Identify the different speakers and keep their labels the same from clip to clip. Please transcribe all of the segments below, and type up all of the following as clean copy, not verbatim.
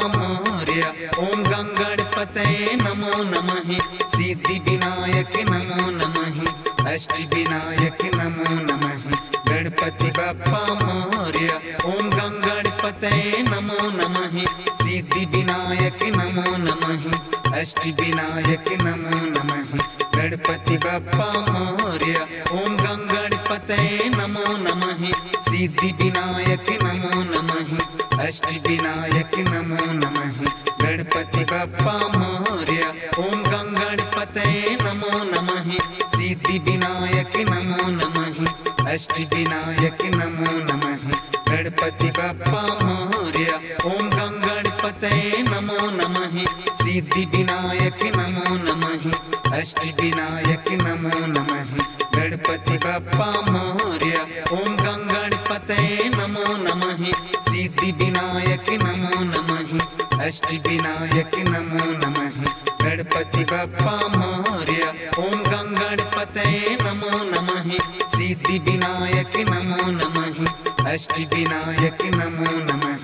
Speaker 1: मोरया। ओम गंगणपतये नमो नमः। सिद्धि विनायक नमो नमः। अष्ट विनायक नमो नमः। गणपति बप्पा मोरया। ओम गंगणपतये नमो नमः। सिद्धि विनायक नमो नमः। अष्ट विनायक नमो नमः। गणपति बप्पा मोरया। ओम गंगणपतये नमो नमः। सिद्धि विनायक नमो नमः। अष्ट विनायक नमो नमः। गणपति बप्पा मोरया। ओम गंगणपतये नमो नमः। सिद्धि विनायक नमो नमः। अष्ट विनायक नमो नमः। गणपति बप्पा मोरया। ओम गंगणपतये नमो नमः। सिद्धि विनायक नमो नमः। अष्ट विनायक नमो नमः। गणपति बप्पा मोरया। ओम गंगणपतये नमो नमः। सिद्धि विनायक नमो नमः। अष्ट विनायक नमो नमः। गणपति बप्पा मोरया। ओम गंगणपतये नमो नमः। सिद्धि विनायक नमो नमः। अष्ट विनायक नमो नमः।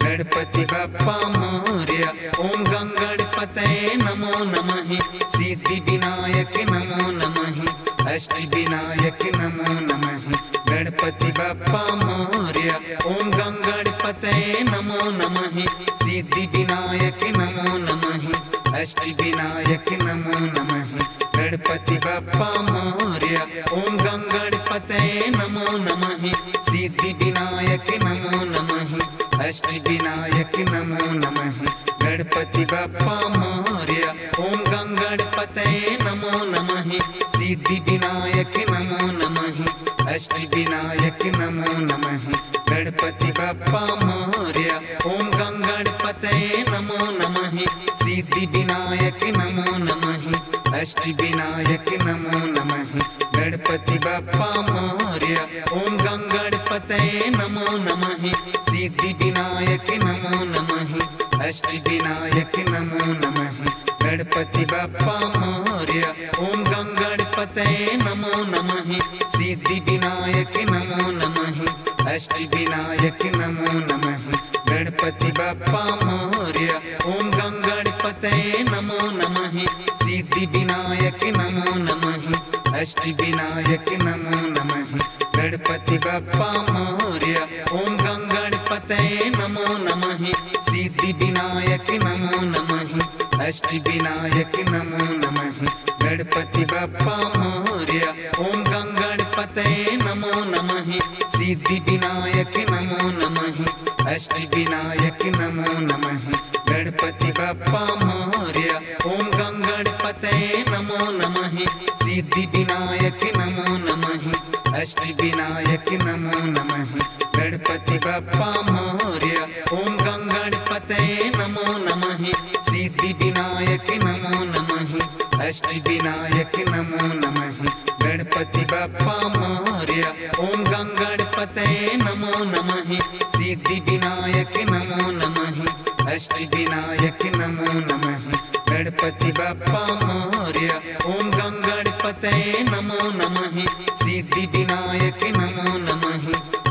Speaker 1: गणपति बप्पा मोरया। ओम गंगणपतये नमो नमः। सिद्धि विनायक नमो नमः। अष्ट विनायक नमो नमः। गणपति बप्पा मोरया। ओम गंगणपतये नमो नमः। सिद्धि विनायक नमो नमः। अष्ट विनायक नमो नमः। गणपति बप्पा मोरया। ओम गंगणपतये नमो नमः। सिद्धि विनायक नमो नमः। अष्ट विनायक नमो नमः। गणपति बप्पा मोरया। ओम गंगणपतये नमो नमः। सिद्धि विनायक नमो नमः। अष्ट विनायक नमो नमः। गणपति बप्पा मोरया। ओम गंगणपतये नमो नमः। सिद्धि विनायक नमो नमः। अष्ट विनायक नमो नमः। गणपति बप्पा मोरया। ओम गंगणपतये नमो नमः। सिद्धि विनायक नमो नमः। अष्ट विनायक नमो नमः। गणपति बप्पा मोरया। ओम गंगणपतये नमो नमः। सिद्धि विनायक नमो नमः। अष्ट विनायक नमो नमः। गणपति बप्पा मोरया। ओम गंगणपतये नमो नमः। सिद्धि विनायक नमो नमः। अष्ट विनायक नमो नमः। गणपति बप्पा मोरया। ओम गंगणपतये नमो नमः। सिद्धि विनायक नमो नमः। अष्ट विनायक नमो नमः। गणपति बप्पा मोरया। ओम गंगणपतये नमो नमः। सिद्धि विनायक नमो नमः। अष्ट विनायक नमो नमः। गणपति बप्पा मोरया। ओम गंगणपतये नमो नमः। सिद्धि विनायक नमो नमः। अष्ट विनायक नमो नमः। गणपति बप्पा मोरया। ओम गंगणपतये नमो नमः। सिद्धि विनायक नमो नमः। अष्ट विनायक नमो नमः। गणपति बप्पा मोरया। ओम गंगणपतये नमो नमः। सिद्धि विनायक नमो नमः। अष्ट विनायक नमो नमः। गणपति बप्पा मोरया। ओम गंगणपतये नमो नमः। सिद्धि विनायक नमो नमः।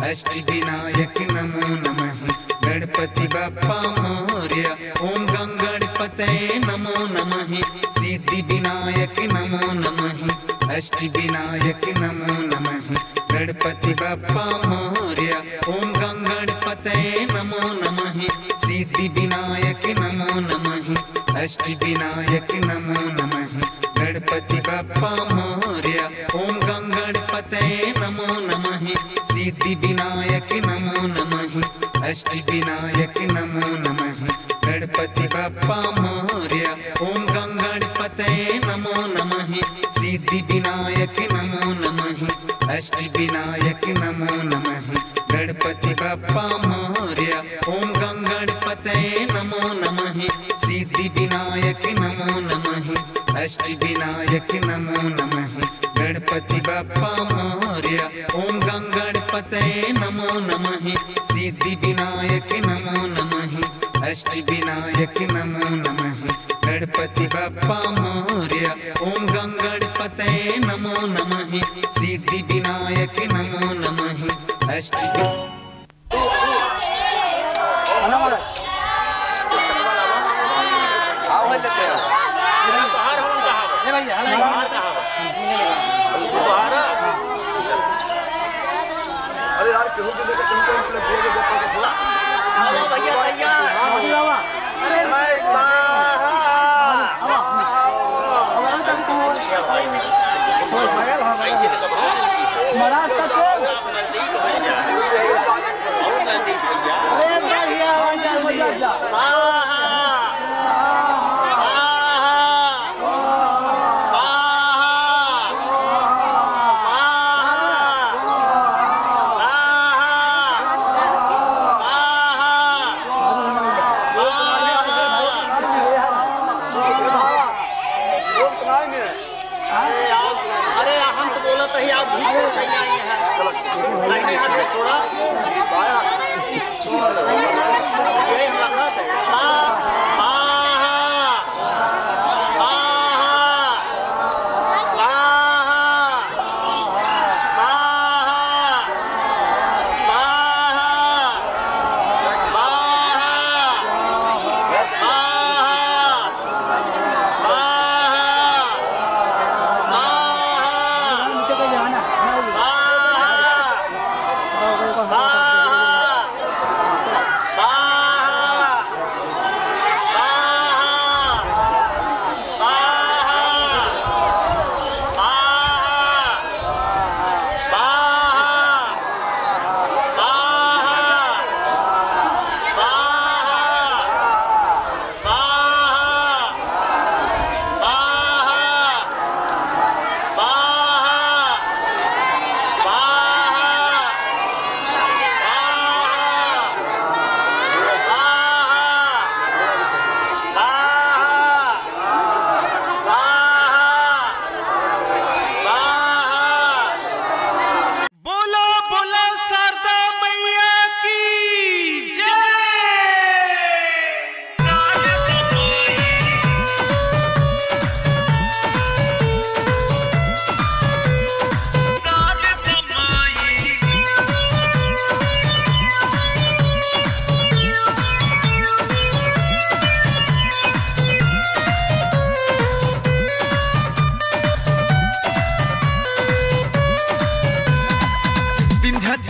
Speaker 1: अष्ट विनायक नमो नमः। गणपति बप्पा मोरया। ओम गंगणपतये नमो नमः। सिद्धि विनायक नमो नमः। अष्ट विनायक नमो नमः। गणपति बप्पा मोरया। ओम गंगणपतये नमो नमः। सिद्धि विनायक नमो नमः। अष्ट विनायक नमो नमः। गणपति बप्पा मोरया। ओम गंगणपतये नमो नमः। सिद्धि विनायक नमो नमः। अष्ट विनायक नमो नमः। गणपति बप्पा मोरया। ओम गंगणपतये नमो नमः। सिद्धि विनायक नमो नमः। अष्ट विनायक नमो नमः। गणपति बप्पा मोरया। ओम गंगणपतये नमो नमः। सिद्धि विनायक नमो नमः। अष्ट विनायक नमो नमः। गणपति बप्पा मोरया। ओम गंगणपतये नमो नमः। सिद्धि विनायक नमो नमः। अष्ट विनायक नमो नमः। गणपति बप्पा मोरया। ओम गंगणपतये नमो नमः। सिद्धि विनायक नमो नमः। अष्ट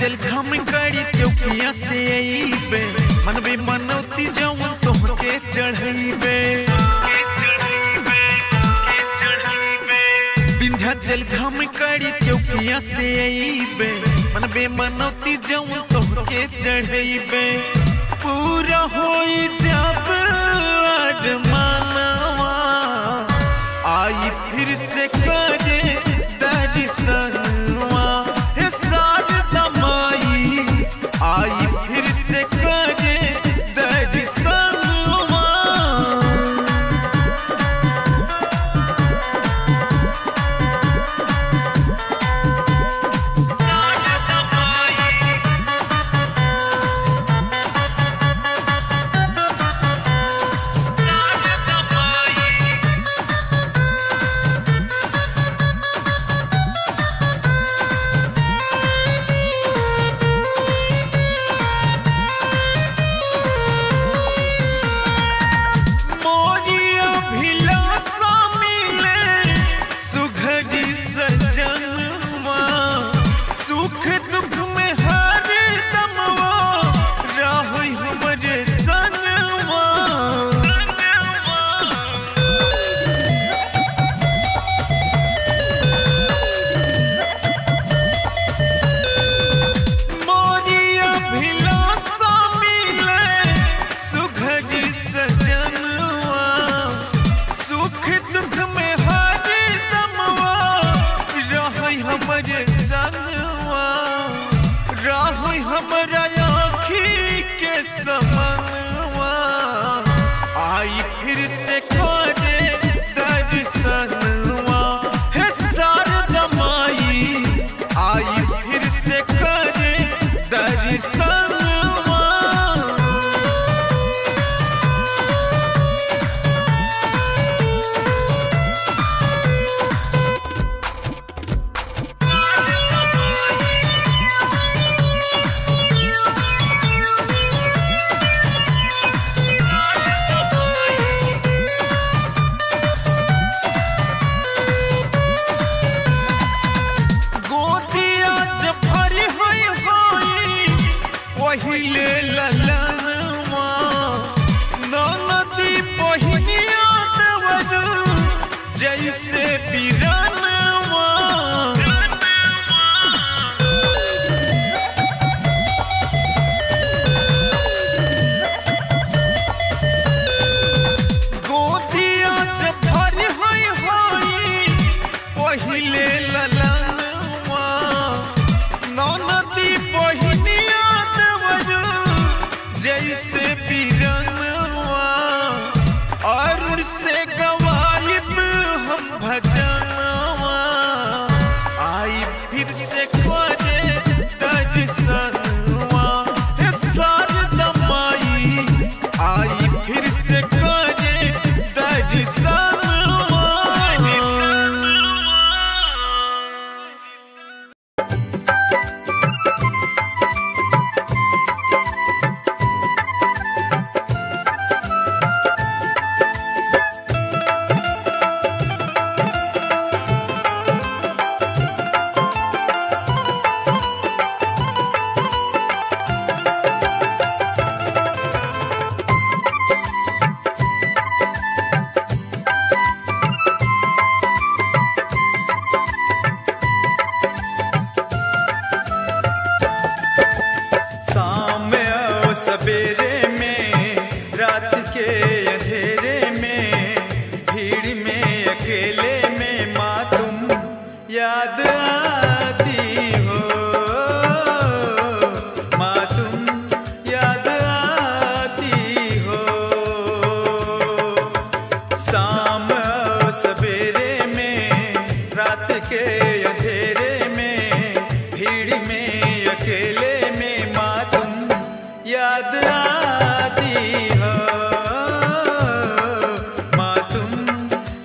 Speaker 2: जल घम कड़ी चौकिया से अइबे मनबे मनौती जवन तोहके चढ़इबे विंध्याचल घम कड़ी चौकिया से अइबे मनबे मनौती जवन तोहके चढ़इबे पूरा होई जब अरमानवा आई फिर से करे दर्शनवा आई फिर से करे दर्शनवा हमरा आँखी के समनवा आई फिर से करे दर्शनवा हे शारदा माई आई फिर से करे दर्शनवा जैसे बिरनवा गोदिया जब भर होई पहिले ललनवा ननदी बहिनिया देवरू जैसे बिरनवा अरुण से गवाइब हम भजनवा आई फिर से करे दर्शनवा हे शारदा माई आई फिर से करे दर्शनवा। सवेरे में रात के अंधेरे में भीड़ में अकेले में माँ तुम याद आती हो माँ तुम याद आती हो शाम सवेरे में रात के अंधेरे में भीड़ में अकेले में माँ तुम याद आती हो माँ तुम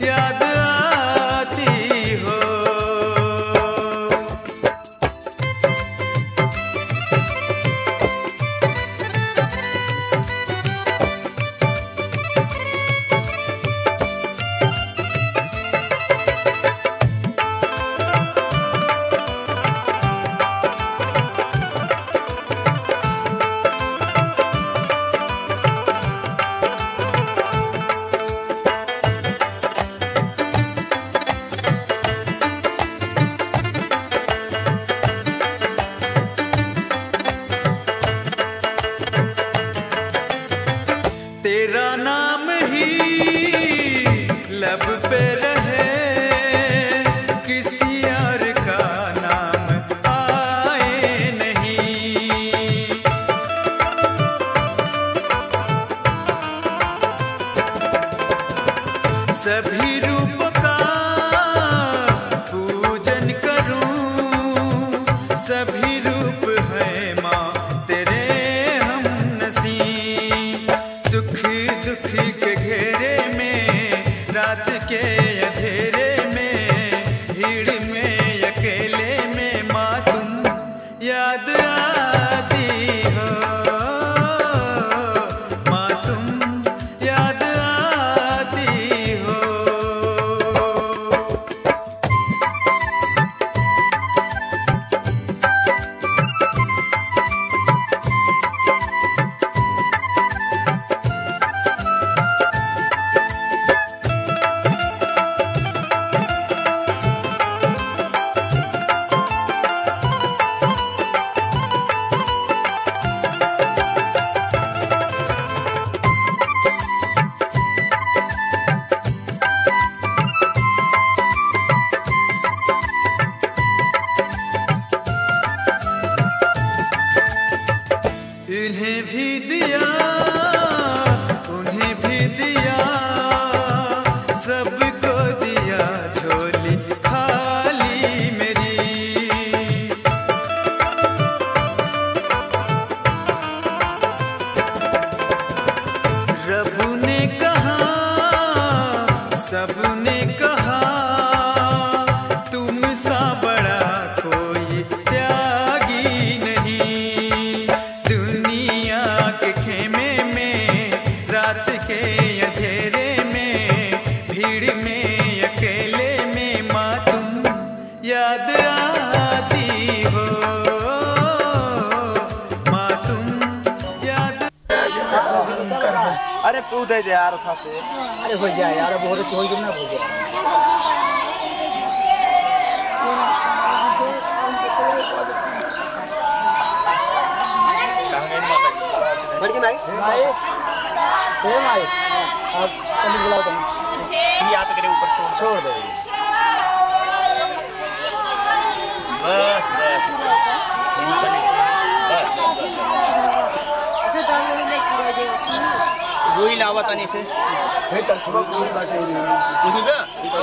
Speaker 2: याद आती हो। तेरा नाम ही लब पे रहे किसी और का नाम आए नहीं सभी रूप का पूजन करूं सभी रूप है माँ तेरे हम नसीब सुख दुख के घेरे में रात के अंधेरे में भीड़ में अकेले में माँ तुम याद आती हो माँ तुम याद आती हो। इन्हें भी दिया उन्हें भी दिया सबको दिया झोली खाली मेरी रब ने कहा सबने कहा तुम सा बड़ा कोई त्यागी नहीं दुनिया के खेमे में रात के अंधेरे में भीड़ में अकेले में माँ तुम याद आती हो माँ तुम याद
Speaker 3: अरे तू दे दे यार उठा से।
Speaker 4: अरे हो जाए यार, अब हो कोई ना हो जाए।
Speaker 3: बड़की माई
Speaker 4: भाई हे भाई अब कभी बुलाओ तुम
Speaker 3: ये आप करे ऊपर
Speaker 4: छोड़ दो।
Speaker 3: बस बस वही लावत आने से हे चल थोड़ा कोई बात नहीं बुझगा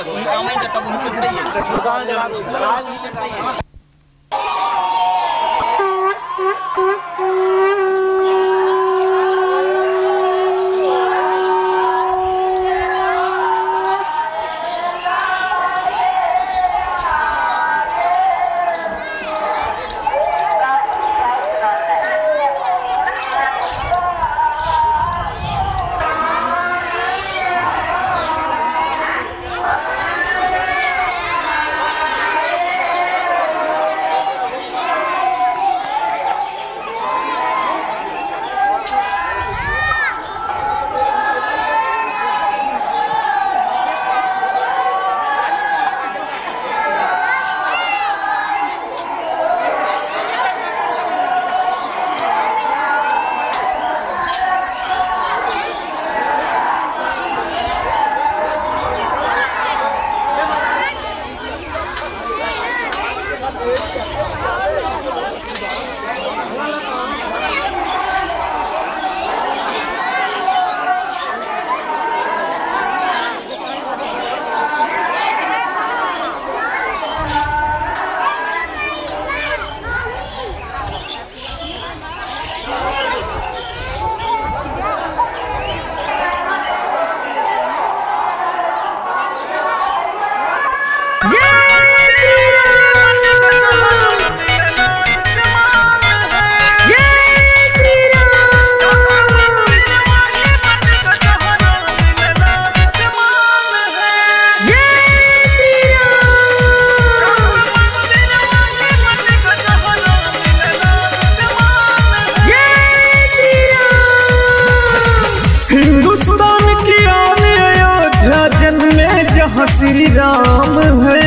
Speaker 3: तुम काम नहीं करता मुझे बताइए दुकान जवाब आज ही बताइए।
Speaker 2: श्री राम है,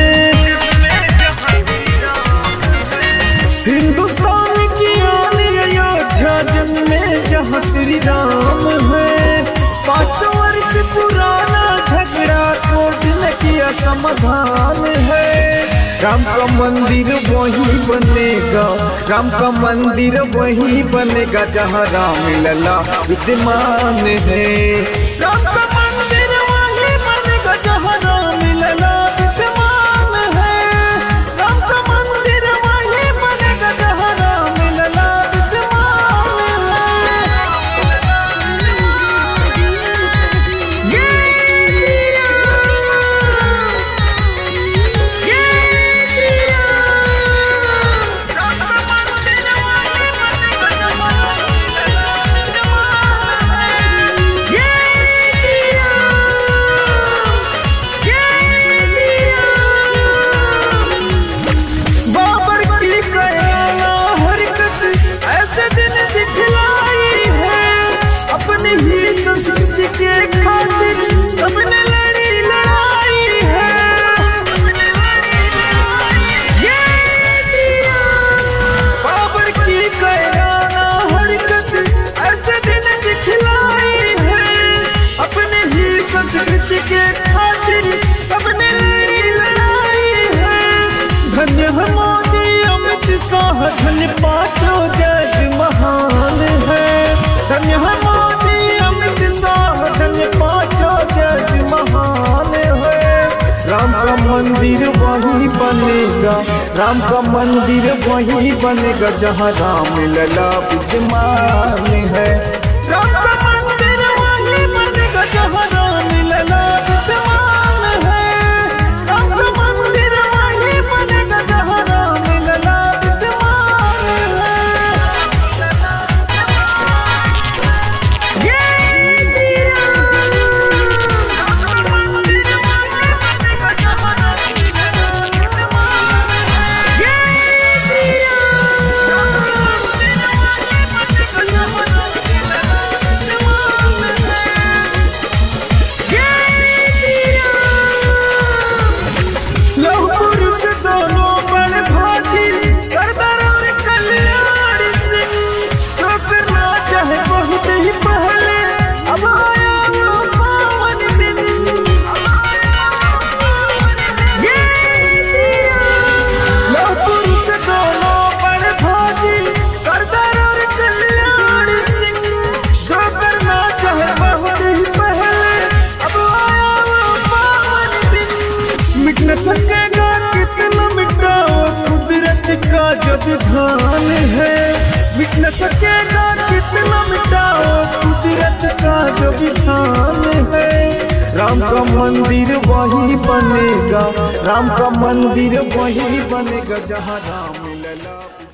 Speaker 2: हिंदुस्तान की आन अयोध्या जन्मे जहाँ श्री राम है। 500 वर्ष पुराना झगड़ा कोर्ट ने किया समाधान है। राम का मंदिर वही बनेगा, राम का मंदिर वही बनेगा जहाँ राम लला विद्यमान है। राम का मंदिर वही बनेगा जहाँ राम लला विद्यमान है। राम का मंदिर वही बनेगा जहाँ राम लला विद्यमान है।
Speaker 5: जय श्री राम, जय श्री राम।
Speaker 2: राम का मंदिर वही बनेगा जहाँ राम लला विद्यमान है।
Speaker 5: जय श्री राम, जय श्री राम।
Speaker 2: बाबर की कयाना हरकत ऐसे दिन दिखलाई है। अपनी ही संस्कृति के खातिर सबने लड़ी लड़ाई है।
Speaker 5: जय श्री राम,
Speaker 2: बाबर की कयाना हरकत ऐसे दिन दिखलाई है। अपनी ही संस्कृति के खातिर सबने लड़ी लड़ाई है। धन्य है मोदी अमित शाह, धन्य पांचों जज महान है। धन्य है मोदी अमित शाह, धन्य पांचों जज महान है। राम का मंदिर वही बनेगा, राम का मंदिर वही बनेगा जहाँ राम लला विद्यमान है। राम का मंदिर वही बनेगा जहाँ राम लला विद्यमान है। राम का मंदिर वही बनेगा जहाँ राम लला विद्यमान है।
Speaker 5: जय श्री राम,
Speaker 2: राम का मंदिर वही बनेगा जहाँ राम लला विद्यमान है।
Speaker 5: जय श्री राम,
Speaker 2: राम का मंदिर वही बनेगा जहाँ राम लला विद्यमान है। जो विधान है, मिट न सकेगा कितना मिटाओ कुदरत का जो विधान है। राम का मंदिर वही बनेगा, राम का मंदिर वही बनेगा जहाँ राम लला।